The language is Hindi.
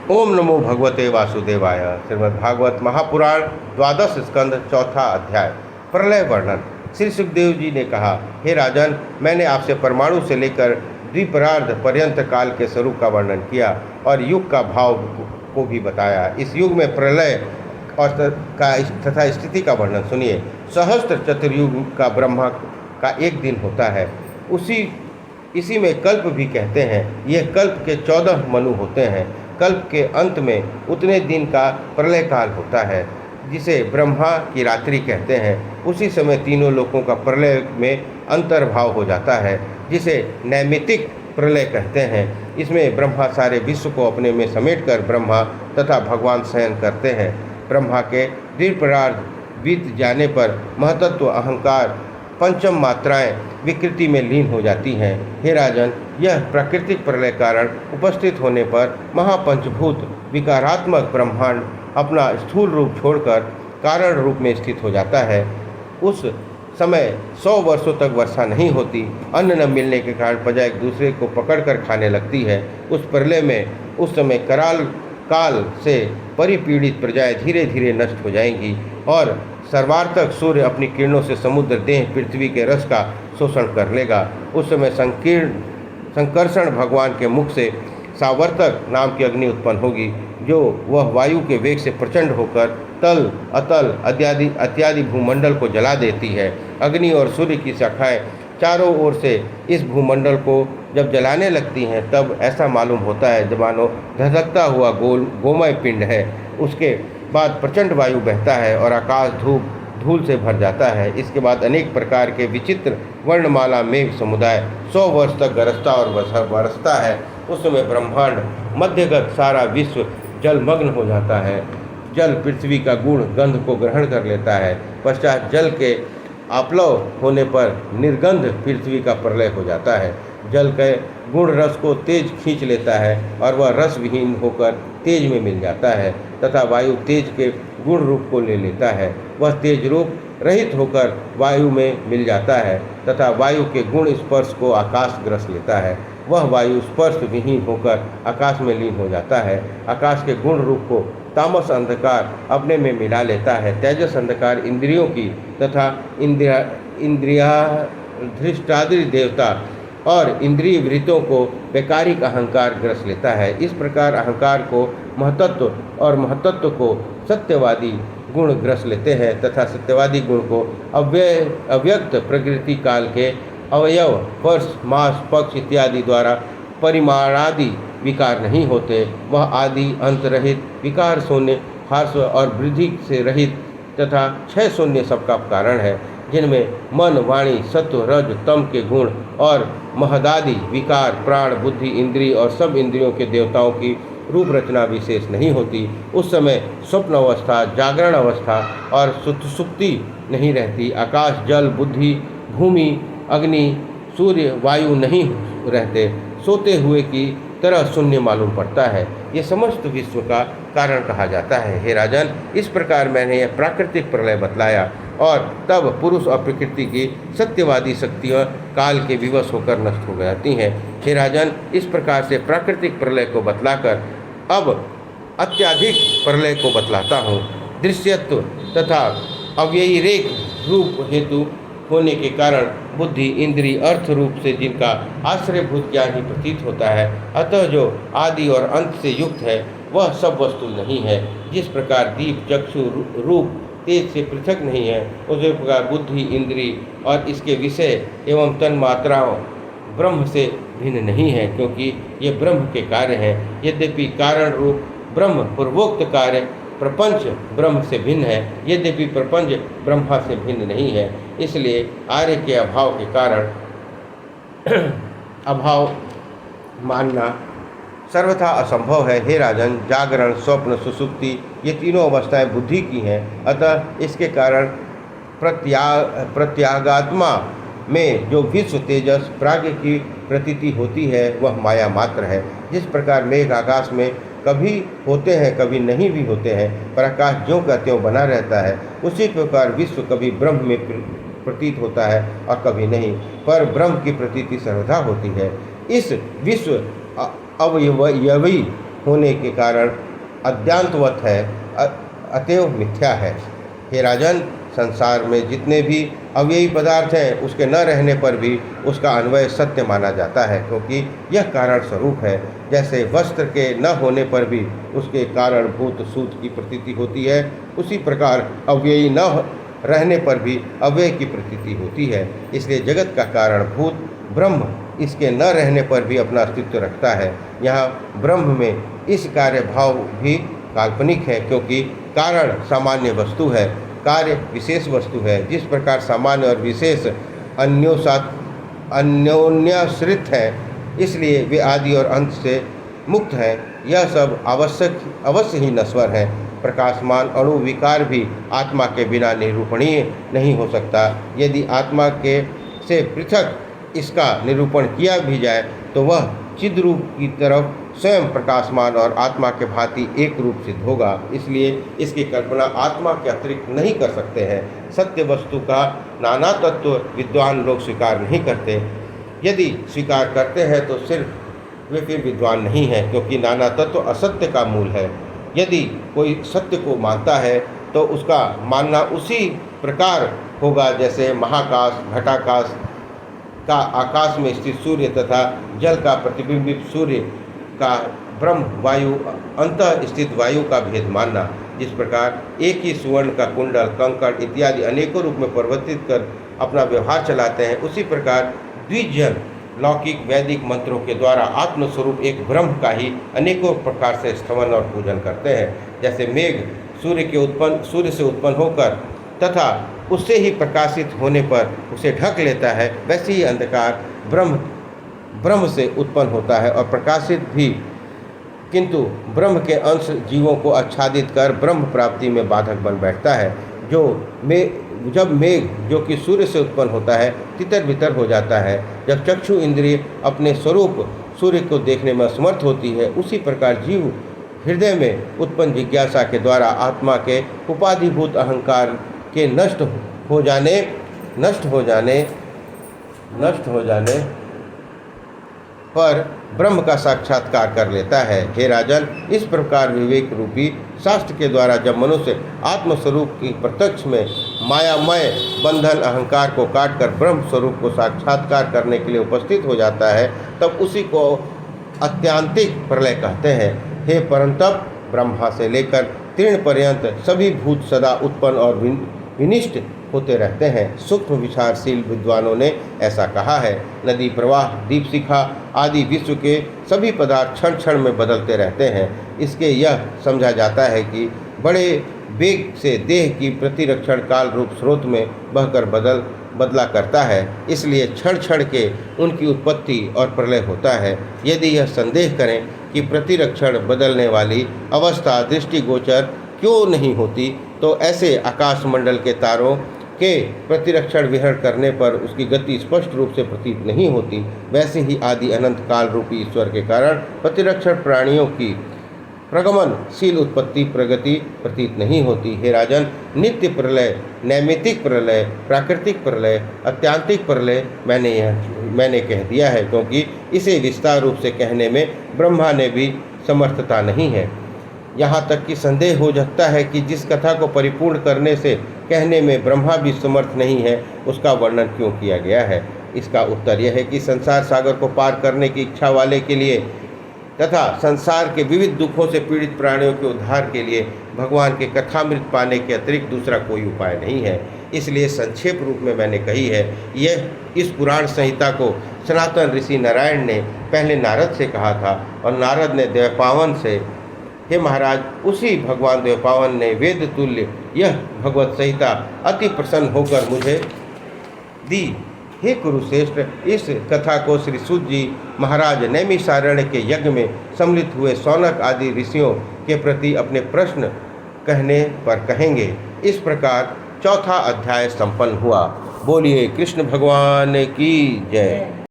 ओम नमो भगवते वासुदेवाय। श्रीमद्भागवत महापुराण द्वादश स्कंध चौथा अध्याय। प्रलय वर्णन। श्री सुखदेव जी ने कहा, हे राजन, मैंने आपसे परमाणु से लेकर द्विपरार्ध पर्यंत काल के स्वरूप का वर्णन किया और युग का भाव को भी बताया। इस युग में प्रलय और तथा स्थिति का वर्णन सुनिए। सहस्त्र चतुर्युग का ब्रह्मा का एक दिन होता है, इसी में कल्प भी कहते हैं। ये कल्प के 14 मनु होते हैं। कल्प के अंत में उतने दिन का प्रलय काल होता है, जिसे ब्रह्मा की रात्रि कहते हैं। उसी समय तीनों लोकों का प्रलय में अंतर्भाव हो जाता है, जिसे नैमित्तिक प्रलय कहते हैं। इसमें ब्रह्मा सारे विश्व को अपने में समेटकर ब्रह्मा तथा भगवान शयन करते हैं। ब्रह्मा के द्विपरार्ध बीत जाने पर महतत्व, अहंकार, पंचम मात्राएं विकृति में लीन हो जाती हैं। हे राजन, यह प्राकृतिक प्रलय कारण उपस्थित होने पर महापंचभूत विकारात्मक ब्रह्मांड अपना स्थूल रूप छोड़कर कारण रूप में स्थित हो जाता है। उस समय 100 वर्षों तक वर्षा नहीं होती। अन्न न मिलने के कारण प्रजा एक दूसरे को पकड़कर खाने लगती है। उस प्रलय में उस समय कराल काल से परिपीड़ित प्रजाएं धीरे धीरे नष्ट हो जाएंगी और सर्वार्थक सूर्य अपनी किरणों से समुद्र देह पृथ्वी के रस का शोषण कर लेगा। उस समय संकर्षण भगवान के मुख से सावर्तक नाम की अग्नि उत्पन्न होगी, जो वह वायु के वेग से प्रचंड होकर तल, अतल इत्यादि भूमंडल को जला देती है। अग्नि और सूर्य की शाखाएं चारों ओर से इस भूमंडल को जब जलाने लगती हैं, तब ऐसा मालूम होता है जब मानो धधकता हुआ गोमय पिंड है। उसके बाद प्रचंड वायु बहता है और आकाश धूल से भर जाता है। इसके बाद अनेक प्रकार के विचित्र वर्णमाला मेघ समुदाय 100 वर्ष तक गरजता और बरसता है। उस समय ब्रह्मांड मध्यगत सारा विश्व जलमग्न हो जाता है। जल पृथ्वी का गुण गंध को ग्रहण कर लेता है। पश्चात जल के आप्लव होने पर निर्गंध पृथ्वी का प्रलय हो जाता है। जल के गुण रस को तेज खींच लेता है और वह रस विहीन होकर तेज में मिल जाता है तथा वायु तेज के गुण रूप को ले लेता है। वह तेज रूप रहित होकर वायु में मिल जाता है तथा वायु के गुण स्पर्श को आकाश ग्रस लेता है। वह वायु स्पर्श विहीन होकर आकाश में लीन हो जाता है। आकाश के गुण रूप को तामस अंधकार अपने में मिला लेता है। तेजस अंधकार इंद्रियों की तथा इंद्रियाधृष्टादि देवता और इंद्रिय वृत्तों को वैकारिक अहंकार ग्रस लेता है। इस प्रकार अहंकार को महतत्व और महतत्व को सत्यवादी गुण ग्रस लेते हैं तथा सत्यवादी गुण को अव्यक्त प्रकृति काल के अवयव, वर्ष, मास, पक्ष इत्यादि द्वारा परिमाणादि विकार नहीं होते। वह आदि अंत रहित, विकार शून्य, हर्ष और वृद्धि से रहित तथा क्षय शून्य सबका कारण है, जिनमें मन, वाणी, सत्व, रज, तम के गुण और महदादि विकार, प्राण, बुद्धि, इंद्रिय और सब इंद्रियों के देवताओं की रूप रचना विशेष नहीं होती। उस समय स्वप्न अवस्था, जागरण अवस्था और सुप्ति नहीं रहती। आकाश, जल, बुद्धि, भूमि, अग्नि, सूर्य, वायु नहीं रहते। सोते हुए की तरह शून्य मालूम पड़ता है। ये समस्त विश्व का कारण कहा जाता है। हे राजन, इस प्रकार मैंने यह प्राकृतिक प्रलय बतलाया और तब पुरुष और प्रकृति की सत्यवादी शक्तियाँ काल के विवश होकर नष्ट हो जाती हैं। हे राजन, इस प्रकार से प्राकृतिक प्रलय को बतलाकर अब अत्याधिक प्रलय को बतलाता हूँ। दृश्यत्व तथा अव्ययिरेक रूप हेतु होने के कारण बुद्धि, इंद्रिय, अर्थ रूप से जिनका आश्रयभूत ज्ञान ही प्रतीत होता है, अतः जो आदि और अंत से युक्त है वह सब वस्तु नहीं है। जिस प्रकार दीप, चक्षु, रूप तेज से पृथक नहीं है, उसी प्रकार बुद्धि, इंद्रिय और इसके विषय एवं तन्मात्राओं ब्रह्म से भिन्न नहीं है, क्योंकि ये ब्रह्म के कार्य हैं। यद्यपि कारण रूप ब्रह्म पूर्वोक्त कार्य प्रपंच ब्रह्म से भिन्न है, यद्यपि प्रपंच ब्रह्मा से भिन्न नहीं है। इसलिए आर्य के अभाव के कारण अभाव मानना सर्वथा असंभव है। हे राजन, जागरण, स्वप्न, सुसुप्ति ये तीनों अवस्थाएं बुद्धि की हैं। अतः इसके कारण प्रत्यागात्मा में जो विश्व तेजस प्राज्ञ की प्रतीति होती है वह माया मात्र है। जिस प्रकार मेघ आकाश में कभी होते हैं, कभी नहीं भी होते हैं, पर आकाश ज्यों का त्यों बना रहता है, उसी प्रकार विश्व कभी ब्रह्म में प्रतीत होता है और कभी नहीं, पर ब्रह्म की प्रतीति सर्वथा होती है। इस विश्व अवयवी होने के कारण अद्यांतवत है, अतएव मिथ्या है। हे राजन, संसार में जितने भी अव्ययी पदार्थ हैं उसके न रहने पर भी उसका अन्वय सत्य माना जाता है, क्योंकि यह कारण स्वरूप है। जैसे वस्त्र के न होने पर भी उसके कारणभूत सूत की प्रतीति होती है, उसी प्रकार अव्ययी न रहने पर भी अव्यय की प्रतीति होती है। इसलिए जगत का कारणभूत ब्रह्म इसके न रहने पर भी अपना अस्तित्व रखता है। यहाँ ब्रह्म में इस कार्य भाव भी काल्पनिक है, क्योंकि कारण सामान्य वस्तु है, कार्य विशेष वस्तु है। जिस प्रकार सामान्य और विशेष अन्योन्याश्रित है, इसलिए वे आदि और अंत से मुक्त हैं। यह सब अवश्य ही नश्वर है। प्रकाशमान अणु विकार भी आत्मा के बिना निरूपणीय नहीं हो सकता। यदि आत्मा के से पृथक इसका निरूपण किया भी जाए तो वह चिद्रूप की तरफ स्वयं प्रकाशमान और आत्मा के भांति एक रूप सिद्ध होगा। इसलिए इसकी कल्पना आत्मा के अतिरिक्त नहीं कर सकते हैं। सत्य वस्तु का नाना तत्व विद्वान लोग स्वीकार नहीं करते। यदि स्वीकार करते हैं तो सिर्फ वे फिर विद्वान नहीं हैं, क्योंकि नाना तत्व असत्य का मूल है। यदि कोई सत्य को मानता है तो उसका मानना उसी प्रकार होगा जैसे महाकाश, घटाकाश का आकाश में स्थित सूर्य तथा जल का प्रतिबिंबित सूर्य का ब्रह्म वायु अंतः स्थित वायु का भेद मानना। जिस प्रकार एक ही सुवर्ण का कुंडल, कंकड़ इत्यादि अनेकों रूप में परिवर्तित कर अपना व्यवहार चलाते हैं, उसी प्रकार द्विजन लौकिक वैदिक मंत्रों के द्वारा आत्मस्वरूप एक ब्रह्म का ही अनेकों प्रकार से स्तवन और पूजन करते हैं। जैसे मेघ सूर्य से उत्पन्न होकर तथा उससे ही प्रकाशित होने पर उसे ढक लेता है, वैसे ही अंधकार ब्रह्म से उत्पन्न होता है और प्रकाशित भी, किंतु ब्रह्म के अंश जीवों को आच्छादित कर ब्रह्म प्राप्ति में बाधक बन बैठता है। जब मेघ जो कि सूर्य से उत्पन्न होता है तितर बितर हो जाता है, जब चक्षु इंद्रिय अपने स्वरूप सूर्य को देखने में असमर्थ होती है, उसी प्रकार जीव हृदय में उत्पन्न जिज्ञासा के द्वारा आत्मा के उपाधिभूत अहंकार के नष्ट हो जाने पर ब्रह्म का साक्षात्कार कर लेता है। हे राजन, इस प्रकार विवेक रूपी शास्त्र के द्वारा जब मनुष्य आत्मस्वरूप की प्रत्यक्ष में मायामय बंधन अहंकार को काटकर ब्रह्म स्वरूप को साक्षात्कार करने के लिए उपस्थित हो जाता है, तब उसी को अत्यांतिक प्रलय कहते हैं। हे परंतप, ब्रह्मा से लेकर तीर्ण पर्यंत सभी भूत सदा उत्पन्न और विनिष्ट होते रहते हैं। सूक्ष्म विचारशील विद्वानों ने ऐसा कहा है। नदी, प्रवाह, दीपशिखा आदि विश्व के सभी पदार्थ क्षण क्षण में बदलते रहते हैं। इसके यह समझा जाता है कि बड़े वेग से देह की प्रतिरक्षण काल रूप स्रोत में बहकर बदला करता है, इसलिए क्षण क्षण के उनकी उत्पत्ति और प्रलय होता है। यदि यह संदेह करें कि प्रतिरक्षण बदलने वाली अवस्था दृष्टिगोचर क्यों नहीं होती, तो ऐसे आकाशमंडल के तारों के प्रतिरक्षण विहरण करने पर उसकी गति स्पष्ट रूप से प्रतीत नहीं होती। वैसे ही आदि अनंत काल रूपी ईश्वर के कारण प्रतिरक्षण प्राणियों की प्रगमनशील उत्पत्ति प्रगति प्रतीत नहीं होती। हे राजन, नित्य प्रलय, नैमित्तिक प्रलय, प्राकृतिक प्रलय, अत्यांतिक प्रलय मैंने कह दिया है, क्योंकि इसे विस्तार रूप से कहने में ब्रह्मा ने भी समर्थता नहीं है। यहाँ तक कि संदेह हो सकता है कि जिस कथा को परिपूर्ण करने से कहने में ब्रह्मा भी समर्थ नहीं है, उसका वर्णन क्यों किया गया है। इसका उत्तर यह है कि संसार सागर को पार करने की इच्छा वाले के लिए तथा संसार के विविध दुखों से पीड़ित प्राणियों के उद्धार के लिए भगवान के कथामृत पाने के अतिरिक्त दूसरा कोई उपाय नहीं है। इसलिए संक्षेप रूप में मैंने कही है। इस पुराण संहिता को सनातन ऋषि नारायण ने पहले नारद से कहा था और नारद ने द्वैपावन से। हे महाराज, उसी भगवान द्वैपावन ने वेद तुल्य यह भगवत संहिता अति प्रसन्न होकर मुझे दी। हे कुरुश्रेष्ठ, इस कथा को श्री सूत जी महाराज नैमिषारण्य के यज्ञ में सम्मिलित हुए शौनक आदि ऋषियों के प्रति अपने प्रश्न कहने पर कहेंगे। इस प्रकार चौथा अध्याय संपन्न हुआ। बोलिए कृष्ण भगवान की जय।